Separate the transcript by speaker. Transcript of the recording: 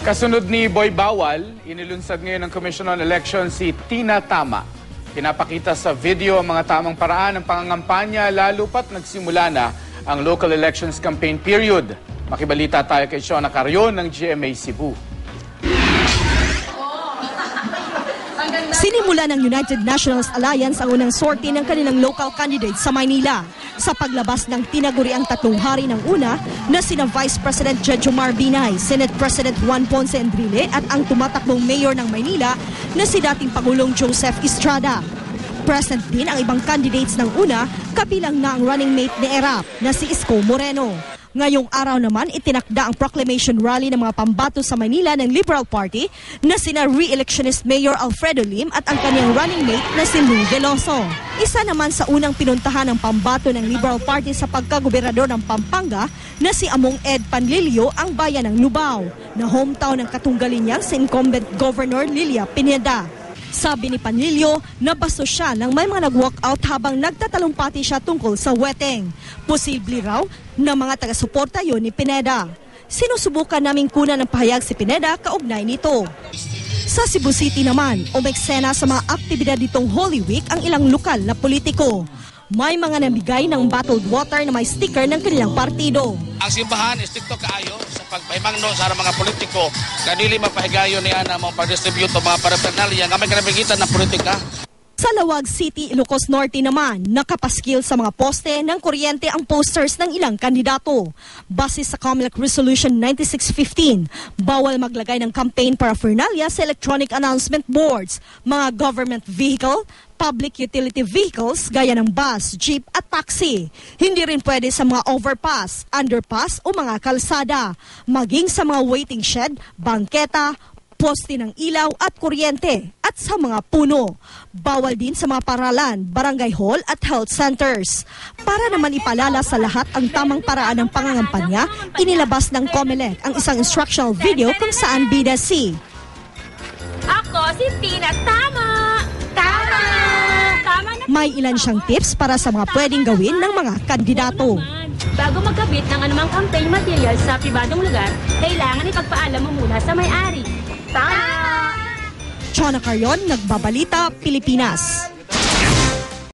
Speaker 1: Kasunod ni Boy Bawal, inilunsad ngayon ng Commission on Elections si Tina Tama. Pinapakita sa video ang mga tamang paraan ng pangangampanya lalo pat nagsimula na ang local elections campaign period. Makibalita tayo kay Shona Carrion ng GMA Cebu.
Speaker 2: Sinimula ng United Nationals Alliance ang unang sortie ng kanilang local candidates sa Maynila sa paglabas ng tinaguriang tatlong hari ng una na sina Vice President Jejomar Binay, Senate President Juan Ponce Enrile at ang tumatakbong mayor ng Maynila na si dating Pangulong Joseph Estrada. Present din ang ibang candidates ng una, kabilang na ang running mate ni ERAP na si Isko Moreno. Ngayong araw naman, itinakda ang proclamation rally ng mga pambato sa Manila ng Liberal Party na sina re-electionist Mayor Alfredo Lim at ang kanyang running mate na si Lou Veloso. Isa naman sa unang pinuntahan ng pambato ng Liberal Party sa pagkagobernador ng Pampanga na si Among Ed Panlilio ang bayan ng Lubao, na hometown ng katunggalin niyang si incumbent Governor Lilia Pineda. Sabi ni Panlilio, nabasto siya nang may mga nag-walkout habang nagtatalumpati siya tungkol sa weteng. Posible raw na mga taga-suporta yun ni Pineda. Sinusubukan naming kunan ng pahayag si Pineda kaugnay nito. Sa Cebu City naman, umeksena sa mga aktibidad ditong Holy Week ang ilang lokal na politiko. May mga nabigay ng bottled water na may sticker ng kanilang partido.
Speaker 3: Ang simbahan istrikto kaayo sa pagpahimangno sa mga politiko na dili mapahigayon niya na mga pag-distribute o mga paraphernalia nga may kanabigitan ng politika.
Speaker 2: Sa Lawag City, Ilocos Norte naman, nakapaskil sa mga poste ng kuryente ang posters ng ilang kandidato. Base sa COMELEC Resolution 9615, bawal maglagay ng campaign paraphernalia sa electronic announcement boards, mga government vehicle, public utility vehicles gaya ng bus, jeep at taxi. Hindi rin pwede sa mga overpass, underpass o mga kalsada, maging sa mga waiting shed, bangketa, poste ng ilaw at kuryente at sa mga puno. Bawal din sa mga paralan, barangay hall at health centers. Para naman ipalala sa lahat ang tamang paraan ng pangangampanya, inilabas ng COMELEC ang isang instructional video kung saan bida si
Speaker 4: Ako si Tina Tama! Tama! Tama na.
Speaker 2: May ilan siyang tips para sa mga pwedeng gawin ng mga kandidato.
Speaker 4: Bago magkabit ng anumang campaign material sa pribadong lugar, kailangan ipagpaalam mo muna sa may-ari. Tama!
Speaker 2: Shona Carrion, Nagbabalita, Pilipinas.